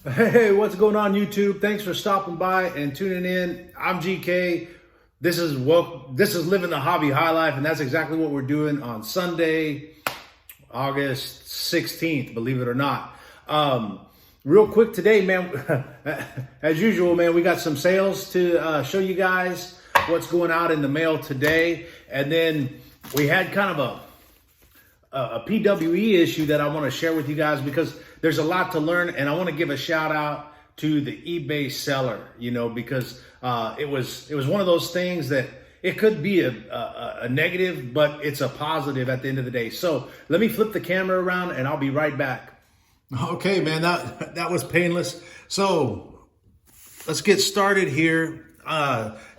Hey, what's going on, YouTube? Thanks for stopping by and tuning in. I'm GK. This is living the hobby high life, and that's exactly what we're doing on Sunday, August 16th. Believe it or not. Real quick today, man. As usual, man, we got some sales to show you guys what's going out in the mail today, and then we had kind of a PWE issue that I want to share with you guys because there's a lot to learn, and I want to give a shout out to the eBay seller, because it was one of those things that it could be a negative, but it's a positive at the end of the day. So let me flip the camera around and I'll be right back. Okay, man, that was painless. So let's get started here.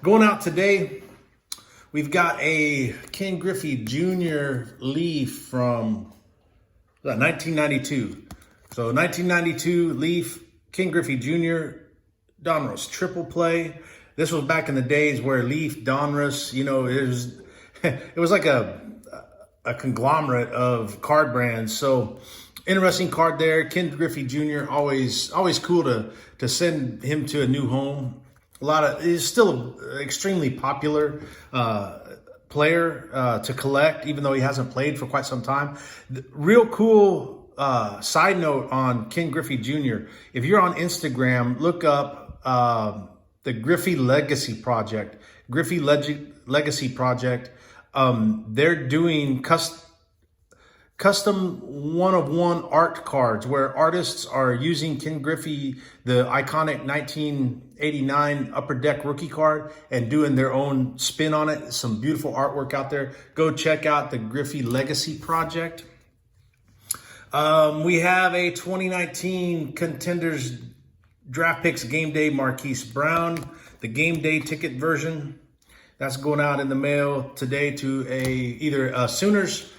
Going out today, we've got a Ken Griffey Jr. Leaf from 1992. So 1992 Leaf, Ken Griffey Jr. Donruss triple play. This was back in the days where Leaf, Donruss, it was like a conglomerate of card brands. So interesting card there. Ken Griffey Jr. always cool to send him to a new home. He's still an extremely popular player to collect, even though he hasn't played for quite some time. Real cool side note on Ken Griffey Jr. If you're on Instagram, look up the Griffey Legacy Project. Griffey Legacy Project. They're doing custom one-of-one art cards where artists are using Ken Griffey, the iconic 1989 Upper Deck rookie card, and doing their own spin on it. Some beautiful artwork out there. Go check out the Griffey Legacy Project. We have a 2019 Contenders Draft Picks Game Day Marquise Brown, the Game Day ticket version. That's going out in the mail today to either a Sooners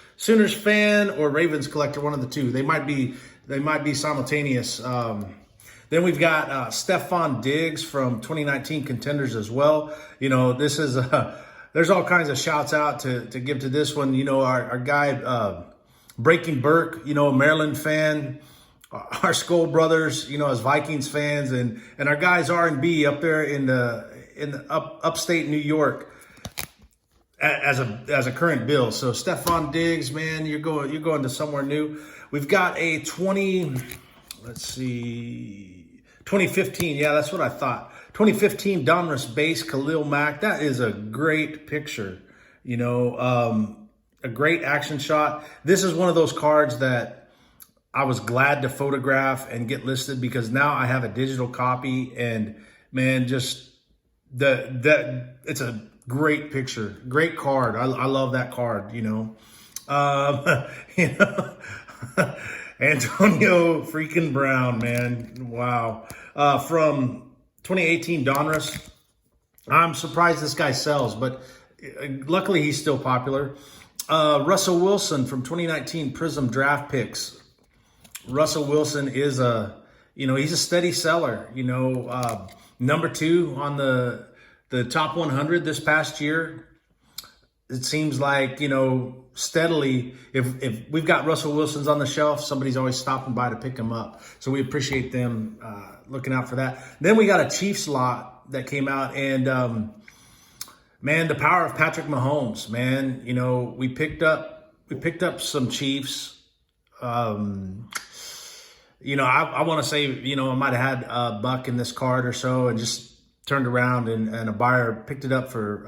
fan or Ravens collector, one of the two. They might be simultaneous. Then we've got Stephon Diggs from 2019 Contenders as well. This is there's all kinds of shouts out to give to this one. Our guy Breaking Burke, a Maryland fan. Our Skull Brothers, as Vikings fans, and our guys R&B up there in the upstate New York as a current bill. So Stephon Diggs, man, you're going to somewhere new. We've got a 2015. Yeah, that's what I thought. 2015 Donruss base Khalil Mack. That is a great picture. A great action shot. This is one of those cards that I was glad to photograph and get listed because now I have a digital copy, and man, just it's a great picture, great card. I love that card. Antonio freaking Brown, man, wow. From 2018 Donruss. I'm surprised this guy sells, but luckily he's still popular. Russell Wilson from 2019 Prism Draft Picks. Russell Wilson is he's a steady seller. Number 2 on the top 100 this past year. It seems like, steadily, if we've got Russell Wilsons on the shelf, somebody's always stopping by to pick them up. So we appreciate them looking out for that. Then we got a Chiefs lot that came out, and man, the power of Patrick Mahomes, man. We picked up some Chiefs. I want to say, I might have had a buck in this card or so and just turned around and a buyer picked it up for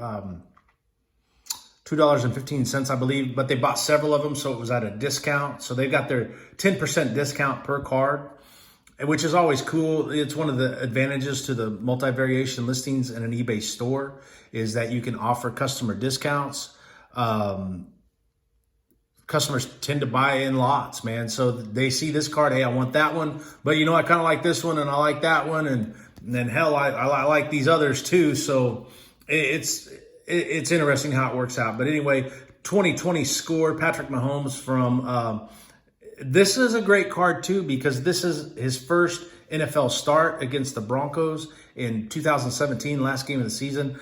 $2.15, I believe, but they bought several of them, so it was at a discount. So they got their 10% discount per card, which is always cool. It's one of the advantages to the multi-variation listings in an eBay store is that you can offer customer discounts. Customers tend to buy in lots, man. So they see this card, hey, I want that one, but I kind of like this one and I like that one, and then hell, I like these others too. So it's interesting how it works out. But anyway, 2020 score, Patrick Mahomes from this is a great card too because this is his first NFL start against the Broncos in 2017, last game of the season.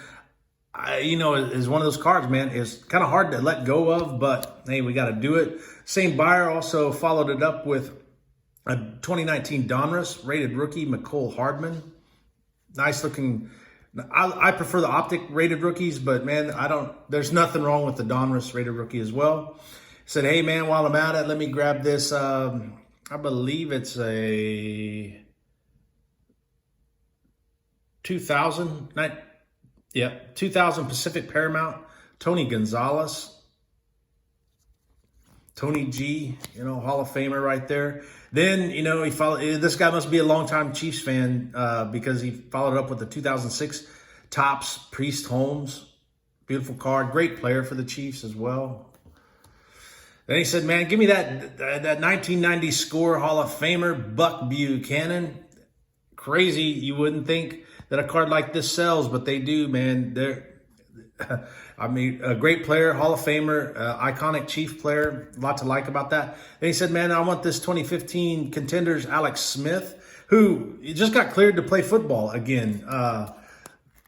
Is one of those cards, man. It's kind of hard to let go of, but hey, we got to do it. Same buyer also followed it up with A 2019 Donruss rated rookie, McCole Hardman. Nice looking. I prefer the optic rated rookies, but man, there's nothing wrong with the Donruss rated rookie as well. Said, hey man, while I'm at it, let me grab this. I believe it's a 2000 Pacific Paramount, Tony Gonzalez. Tony G, Hall of Famer right there. Then, he followed. This guy must be a longtime Chiefs fan because he followed up with the 2006 Topps Priest Holmes. Beautiful card. Great player for the Chiefs as well. Then he said, man, give me that 1990 score Hall of Famer, Buck Buchanan. Crazy. You wouldn't think that a card like this sells, but they do, man. A great player, Hall of Famer, iconic Chief player. A lot to like about that. Then he said, man, I want this 2015 Contenders Alex Smith, who just got cleared to play football again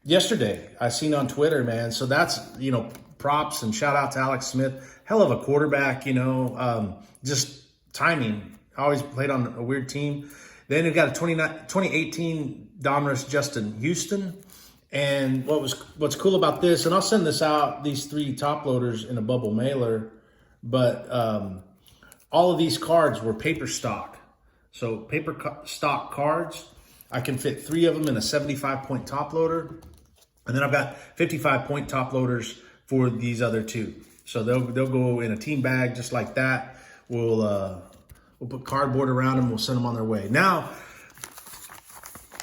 yesterday. I seen on Twitter, man. So that's, props and shout out to Alex Smith. Hell of a quarterback, just timing. Always played on a weird team. Then we got a 2018 Donruss Justin Houston. And what's cool about this, and I'll send this out, these 3 top loaders in a bubble mailer, but all of these cards were paper stock. So paper stock cards, I can fit 3 of them in a 75-point top loader. And then I've got 55-point top loaders for these other 2. So they'll go in a team bag just like that. We'll put cardboard around them. We'll send them on their way. Now,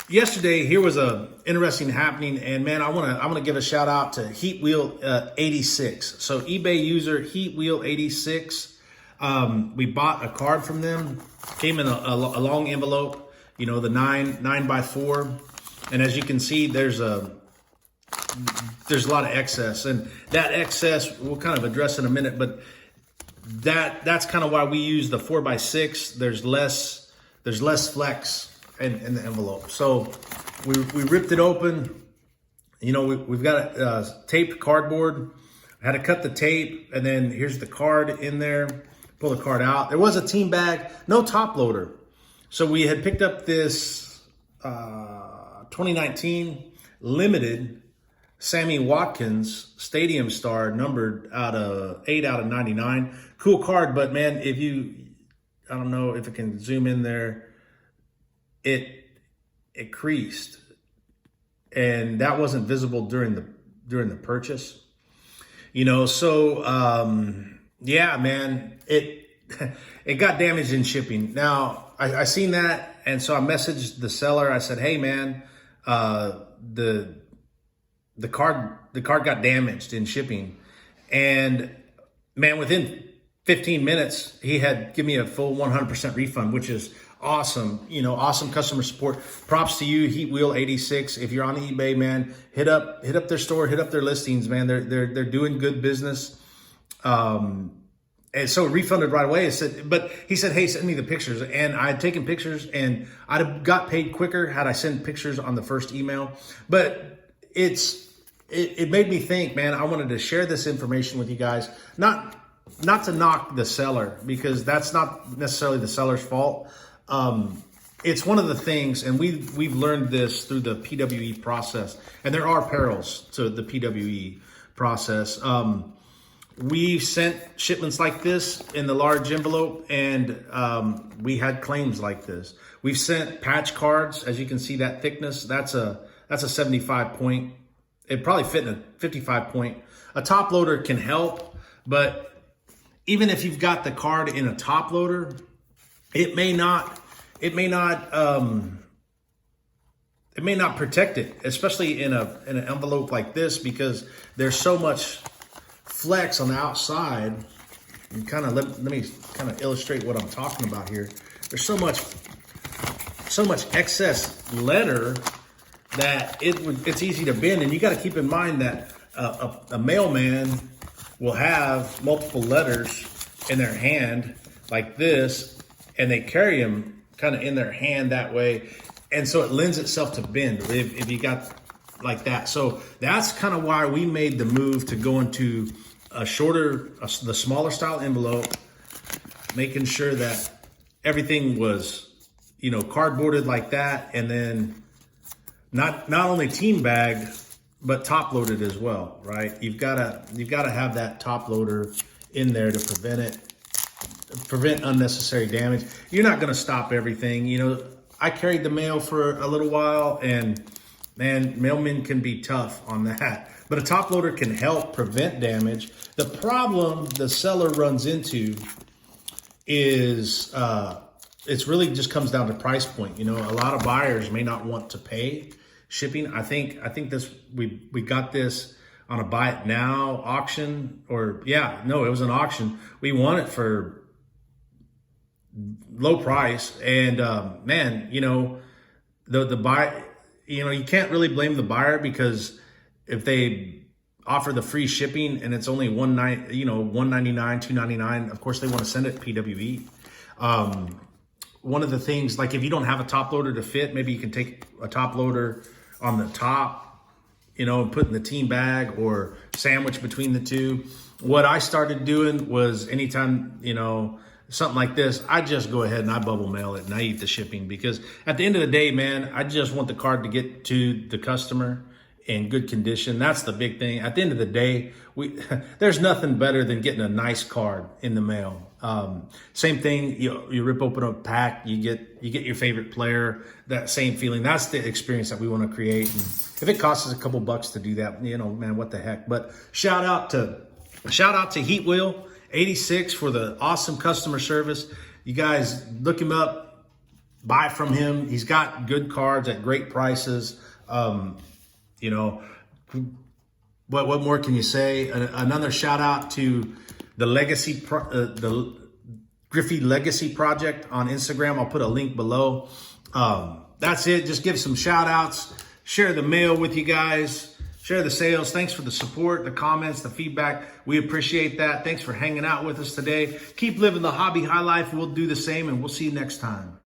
yesterday, here was a interesting happening, and man, I want to give a shout out to Heat Wheel 86. So eBay user Heat Wheel 86. We bought a card from them. Came in a long envelope. The 9x4, and as you can see, there's a lot of excess, and that excess we'll kind of address in a minute. But that's kind of why we use the 4x6. There's less flex in the envelope. So we ripped it open. We've got a taped cardboard. I had to cut the tape, and then here's the card in there. Pull the card out. There was a team bag, no top loader. So we had picked up this 2019 limited Sammy Watkins Stadium Star, numbered 8 out of 99. Cool card, but man, I don't know if it can zoom in there. It creased, and that wasn't visible during the purchase. Yeah, man, it got damaged in shipping. Now I seen that, and so I messaged the seller. I said, hey man, the card got damaged in shipping, and man, within 15 minutes he had given me a full 100% refund, which is awesome. Awesome customer support. Props to you, Heat Wheel 86. If you're on eBay, man, hit up their store, hit up their listings, man. They're doing good business. And so refunded right away. But he said, hey, send me the pictures. And I had taken pictures, and I'd have got paid quicker had I sent pictures on the first email. But it made me think, man, I wanted to share this information with you guys. Not to knock the seller, because that's not necessarily the seller's fault. It's one of the things, and we've learned this through the PWE process, and there are perils to the PWE process. We sent shipments like this in the large envelope, and we had claims like this. We've sent patch cards, as you can see that thickness. That's a 75 point. It probably fit in a 55 point. A top loader can help, but even if you've got the card in a top loader, it may not protect it, especially in an envelope like this, because there's so much flex on the outside. And kind of let me kind of illustrate what I'm talking about here. There's so much excess letter that it's easy to bend, and you got to keep in mind that a mailman will have multiple letters in their hand like this, and they carry them kind of in their hand that way, and so it lends itself to bend if you got like that. So that's kind of why we made the move to go into the smaller style envelope, making sure that everything was cardboarded like that, and then not only team bagged, but top loaded as well, right? You've gotta have that top loader in there to prevent unnecessary damage. You're not gonna stop everything. I carried the mail for a little while, and man, mailmen can be tough on that. But a top loader can help prevent damage. The problem the seller runs into is it's really just comes down to price point. A lot of buyers may not want to pay shipping. I think we got this on a buy it now auction, it was an auction. We won it for low price, and the buy, you can't really blame the buyer, because if they offer the free shipping and it's only $199, $299, of course they want to send it PWE. One of the things, like if you don't have a top loader to fit, maybe you can take a top loader on the top, and put in the team bag or sandwich between the two. What I started doing was anytime, something like this, I just go ahead and I bubble mail it and I eat the shipping, because at the end of the day, man, I just want the card to get to the customer in good condition. That's the big thing. At the end of the day, there's nothing better than getting a nice card in the mail. Same thing, you rip open a pack, you get your favorite player, that same feeling. That's the experience that we want to create. And if it costs us a couple bucks to do that, man, what the heck. But shout out to Heat Wheel 86 for the awesome customer service. You guys look him up, buy from him. He's got good cards at great prices. What more can you say? Another shout out to the the Griffey Legacy Project on Instagram. I'll put a link below. That's it. Just give some shout outs. Share the mail with you guys. Share the sales. Thanks for the support, the comments, the feedback. We appreciate that. Thanks for hanging out with us today. Keep living the hobby high life. We'll do the same, and we'll see you next time.